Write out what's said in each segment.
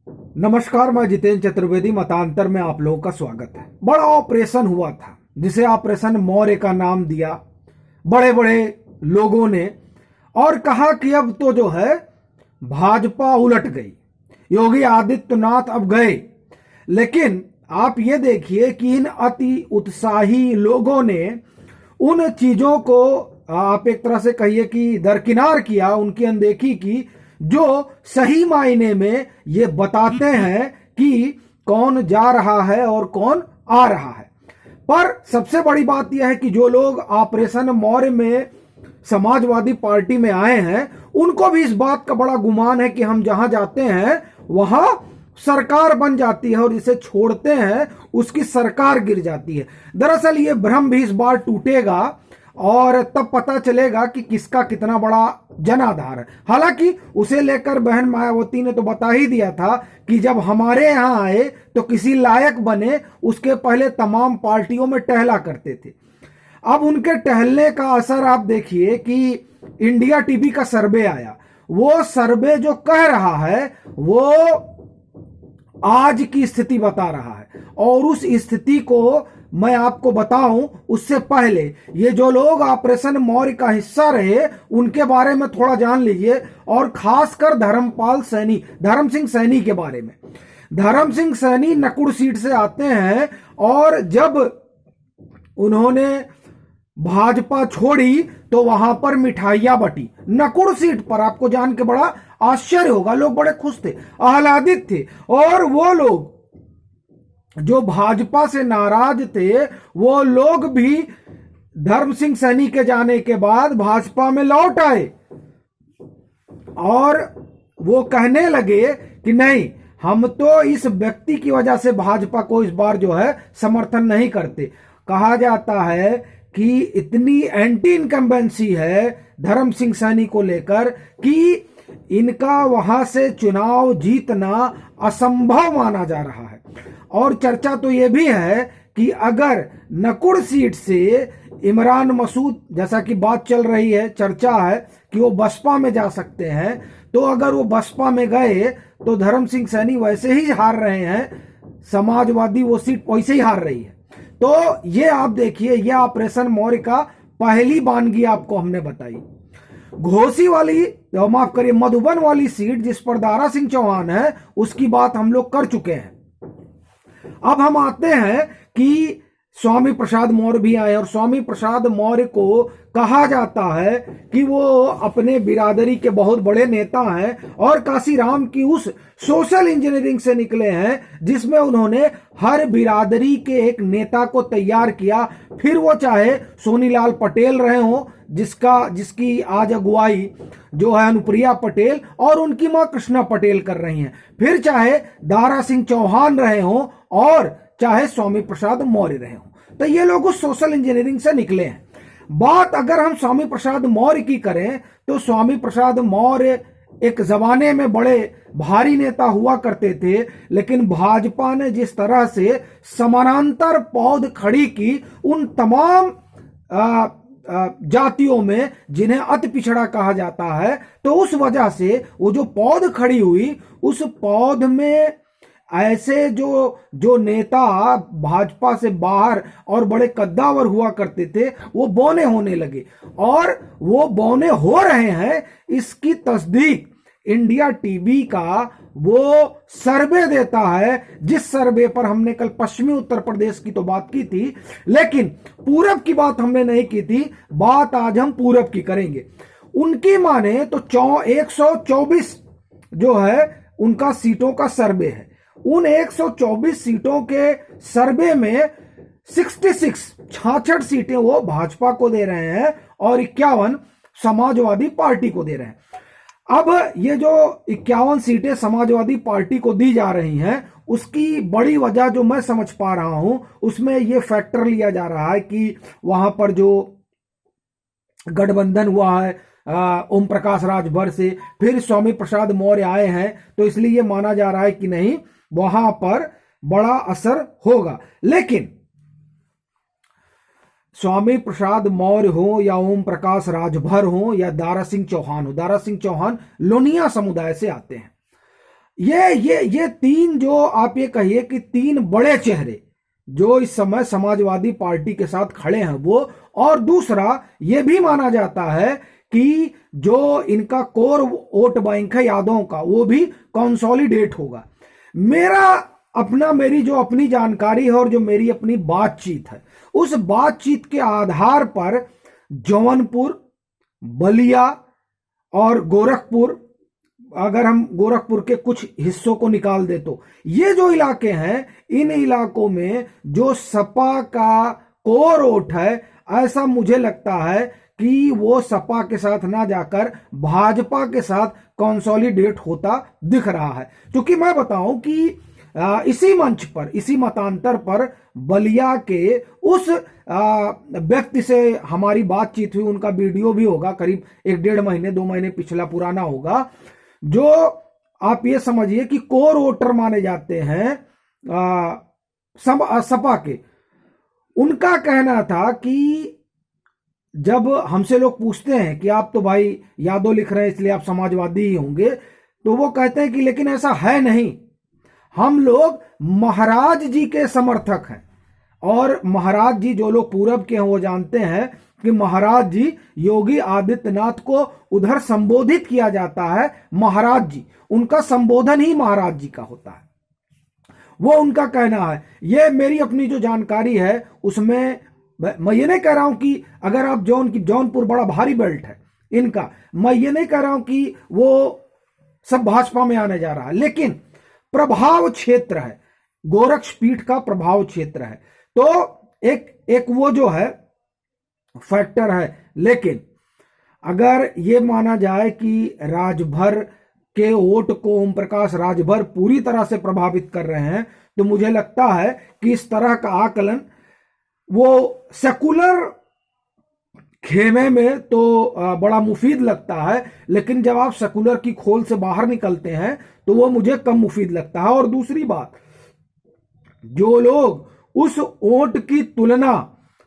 नमस्कार, मैं जितेंद्र चतुर्वेदी। मतांतर में आप लोगों का स्वागत है। बड़ा ऑपरेशन हुआ था जिसे ऑपरेशन मौर्य का नाम दिया बड़े बड़े लोगों ने, और कहा कि अब तो जो है भाजपा उलट गई, योगी आदित्यनाथ अब गए। लेकिन आप ये देखिए कि इन अति उत्साही लोगों ने उन चीजों को आप एक तरह से कहिए कि दरकिनार किया, उनकी अनदेखी की, जो सही मायने में ये बताते हैं कि कौन जा रहा है और कौन आ रहा है। पर सबसे बड़ी बात यह है कि जो लोग ऑपरेशन मौर्य में समाजवादी पार्टी में आए हैं, उनको भी इस बात का बड़ा गुमान है कि हम जहां जाते हैं वहां सरकार बन जाती है और जिसे छोड़ते हैं उसकी सरकार गिर जाती है। दरअसल ये भ्रम भी इस बार टूटेगा और तब पता चलेगा कि किसका कितना बड़ा जन आधार है। हालांकि उसे लेकर बहन मायावती ने तो बता ही दिया था कि जब हमारे यहां आए तो किसी लायक बने, उसके पहले तमाम पार्टियों में टहला करते थे। अब उनके टहलने का असर आप देखिए कि इंडिया टीवी का सर्वे आया। वो सर्वे जो कह रहा है वो आज की स्थिति बता रहा है, और उस स्थिति को मैं आपको बताऊं उससे पहले ये जो लोग ऑपरेशन मौर्य का हिस्सा रहे उनके बारे में थोड़ा जान लीजिए, और खासकर धर्म सिंह सैनी के बारे में। धर्म सिंह सैनी नकुड़ सीट से आते हैं, और जब उन्होंने भाजपा छोड़ी तो वहां पर मिठाइयां बटी नकुड़ सीट पर। आपको जान के बड़ा आश्चर्य होगा, लोग बड़े खुश थे, आह्लादित थे। और वो लोग जो भाजपा से नाराज थे वो लोग भी धर्म सिंह सैनी के जाने के बाद भाजपा में लौट आए, और वो कहने लगे कि नहीं, हम तो इस व्यक्ति की वजह से भाजपा को इस बार जो है समर्थन नहीं करते। कहा जाता है कि इतनी एंटी इनकम्बेंसी है धर्म सिंह सैनी को लेकर कि इनका वहां से चुनाव जीतना असंभव माना जा रहा है। और चर्चा तो यह भी है कि अगर नकुड़ सीट से इमरान मसूद, जैसा कि बात चल रही है, चर्चा है कि वो बसपा में जा सकते हैं, तो अगर वो बसपा में गए तो धर्म सिंह सैनी वैसे ही हार रहे हैं, समाजवादी वो सीट वैसे ही हार रही है। तो ये आप देखिए, ये ऑपरेशन मौर्य का पहली बानगी आपको हमने बताई। घोसी वाली, माफ करिए, मधुबन वाली सीट जिस पर दारा सिंह चौहान है, उसकी बात हम लोग कर चुके हैं। अब हम आते हैं कि स्वामी प्रसाद मौर्य भी आए, और स्वामी प्रसाद मौर्य को कहा जाता है कि वो अपने बिरादरी के बहुत बड़े नेता हैं, और काशीराम की उस सोशल इंजीनियरिंग से निकले हैं जिसमें उन्होंने हर बिरादरी के एक नेता को तैयार किया। फिर वो चाहे सोनीलाल पटेल रहे हों, जिसकी आज अगुवाई जो है अनुप्रिया पटेल और उनकी मां कृष्णा पटेल कर रही हैं, फिर चाहे दारा सिंह चौहान रहे हों और चाहे स्वामी प्रसाद मौर्य रहे हों, तो ये लोग उस सोशल इंजीनियरिंग से निकले हैं। बात अगर हम स्वामी प्रसाद मौर्य की करें तो स्वामी प्रसाद मौर्य एक जमाने में बड़े भारी नेता हुआ करते थे, लेकिन भाजपा ने जिस तरह से समानांतर पौध खड़ी की उन तमाम जातियों में जिन्हें अति पिछड़ा कहा जाता है, तो उस वजह से वो जो पौध खड़ी हुई, उस पौध में ऐसे जो नेता भाजपा से बाहर और बड़े कद्दावर हुआ करते थे वो बौने होने लगे, और वो बौने हो रहे हैं इसकी तस्दीक इंडिया टीवी का वो सर्वे देता है, जिस सर्वे पर हमने कल पश्चिमी उत्तर प्रदेश की तो बात की थी, लेकिन पूरब की बात हमने नहीं की थी। बात आज हम पूरब की करेंगे। उनकी माने तो 124 जो है उनका सीटों का सर्वे है। उन 124 सीटों के सर्वे में 66 सीटें वो भाजपा को दे रहे हैं और 51 समाजवादी पार्टी को दे रहे हैं। अब ये जो 51 सीटें समाजवादी पार्टी को दी जा रही हैं, उसकी बड़ी वजह जो मैं समझ पा रहा हूं उसमें ये फैक्टर लिया जा रहा है कि वहां पर जो गठबंधन हुआ है ओम प्रकाश राजभर से, फिर स्वामी प्रसाद मौर्य आए हैं, तो इसलिए ये माना जा रहा है कि नहीं, वहां पर बड़ा असर होगा। लेकिन स्वामी प्रसाद मौर्य हो या ओम प्रकाश राजभर हो या दारा सिंह चौहान हो, दारा सिंह चौहान लोनिया समुदाय से आते हैं, ये तीन, जो आप ये कहिए कि तीन बड़े चेहरे जो इस समय समाजवादी पार्टी के साथ खड़े हैं वो, और दूसरा ये भी माना जाता है कि जो इनका कोर वोट बैंक है यादवों का, वो भी कंसोलिडेट होगा। मेरी जो अपनी जानकारी है और जो मेरी अपनी बातचीत है, उस बातचीत के आधार पर जौनपुर, बलिया और गोरखपुर, अगर हम गोरखपुर के कुछ हिस्सों को निकाल दे तो ये जो इलाके हैं, इन इलाकों में जो सपा का कोर वोट है, ऐसा मुझे लगता है कि वो सपा के साथ ना जाकर भाजपा के साथ कंसोलिडेट होता दिख रहा है। क्योंकि मैं बताऊं कि इसी मंच पर, इसी मतांतर पर बलिया के उस व्यक्ति से हमारी बातचीत हुई, उनका वीडियो भी होगा, करीब 1-1.5 2 महीने पिछला पुराना होगा, जो आप ये समझिए कि कोर वोटर माने जाते हैं सपा के। उनका कहना था कि जब हमसे लोग पूछते हैं कि आप तो भाई यादव लिख रहे हैं इसलिए आप समाजवादी ही होंगे, तो वो कहते हैं कि लेकिन ऐसा है नहीं, हम लोग महाराज जी के समर्थक हैं। और महाराज जी, जो लोग पूरब के हैं वो जानते हैं कि महाराज जी, योगी आदित्यनाथ को उधर संबोधित किया जाता है महाराज जी, उनका संबोधन ही महाराज जी का होता है, वो उनका कहना है। ये मेरी अपनी जो जानकारी है उसमें मैं ये नहीं कह रहा हूं कि अगर आप जौनपुर बड़ा भारी बेल्ट है इनका, मैं ये नहीं कह रहा हूं कि वो सब भाजपा में आने जा रहा है, लेकिन प्रभाव क्षेत्र है, गोरक्षपीठ का प्रभाव क्षेत्र है, तो एक वो जो है फैक्टर है। लेकिन अगर ये माना जाए कि राजभर के वोट को ओम प्रकाश राजभर पूरी तरह से प्रभावित कर रहे हैं, तो मुझे लगता है कि इस तरह का आकलन वो सेकुलर खेमे में तो बड़ा मुफीद लगता है, लेकिन जब आप सेकुलर की खोल से बाहर निकलते हैं तो वो मुझे कम मुफीद लगता है। और दूसरी बात, जो लोग उस वोट की तुलना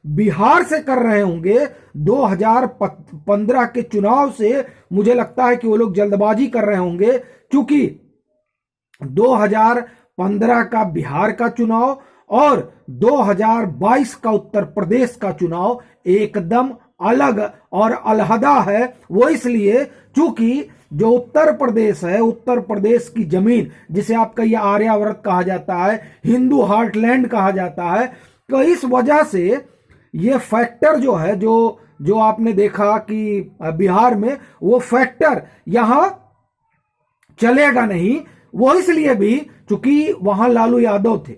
बिहार से कर रहे होंगे 2015 के चुनाव से, मुझे लगता है कि वो लोग जल्दबाजी कर रहे होंगे, क्योंकि 2015 का बिहार का चुनाव और 2022 का उत्तर प्रदेश का चुनाव एकदम अलग और अलहदा है। वो इसलिए क्योंकि जो उत्तर प्रदेश है, उत्तर प्रदेश की जमीन जिसे आपका ये आर्यावर्त कहा जाता है, हिंदू हार्टलैंड कहा जाता है, तो इस वजह से ये फैक्टर जो है, जो आपने देखा कि बिहार में वो फैक्टर यहां चलेगा नहीं। वो इसलिए भी क्योंकि वहां लालू यादव थे,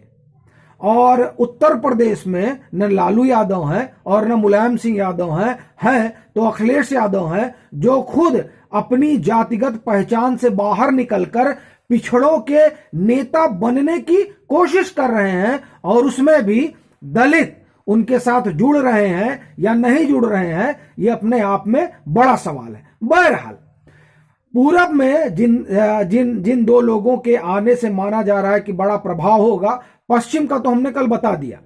और उत्तर प्रदेश में न लालू यादव हैं और न मुलायम सिंह यादव हैं तो अखिलेश यादव हैं, जो खुद अपनी जातिगत पहचान से बाहर निकलकर पिछड़ों के नेता बनने की कोशिश कर रहे हैं, और उसमें भी दलित उनके साथ जुड़ रहे हैं या नहीं जुड़ रहे हैं, ये अपने आप में बड़ा सवाल है। बहरहाल, पूरब में जिन दो लोगों के आने से माना जा रहा है कि बड़ा प्रभाव होगा, पश्चिम का तो हमने कल बता दिया,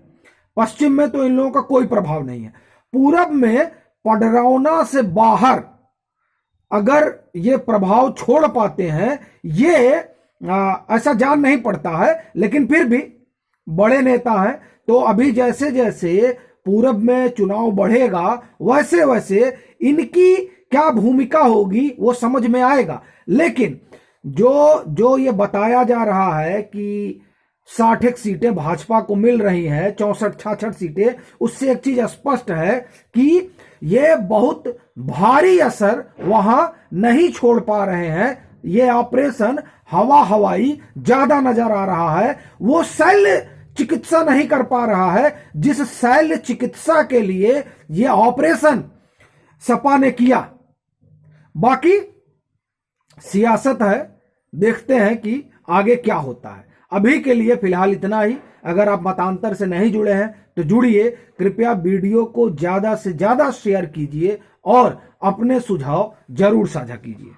पश्चिम में तो इन लोगों का कोई प्रभाव नहीं है। पूरब में पडरौना से बाहर अगर ये प्रभाव छोड़ पाते हैं, ये ऐसा जान नहीं पड़ता है, लेकिन फिर भी बड़े नेता हैं, तो अभी जैसे जैसे पूरब में चुनाव बढ़ेगा वैसे वैसे इनकी क्या भूमिका होगी वो समझ में आएगा। लेकिन जो ये बताया जा रहा है कि 60 सीटें भाजपा को मिल रही हैं, 64-66 सीटें, उससे एक चीज स्पष्ट है कि ये बहुत भारी असर वहां नहीं छोड़ पा रहे हैं। ये ऑपरेशन हवाई ज्यादा नजर आ रहा है, वो शल्य चिकित्सा नहीं कर पा रहा है जिस शल्य चिकित्सा के लिए ये ऑपरेशन सपा ने किया। बाकी सियासत है, देखते हैं कि आगे क्या होता है। अभी के लिए फिलहाल इतना ही। अगर आप मतांतर से नहीं जुड़े हैं तो जुड़िए, कृपया वीडियो को ज्यादा से ज्यादा शेयर कीजिए और अपने सुझाव जरूर साझा कीजिए।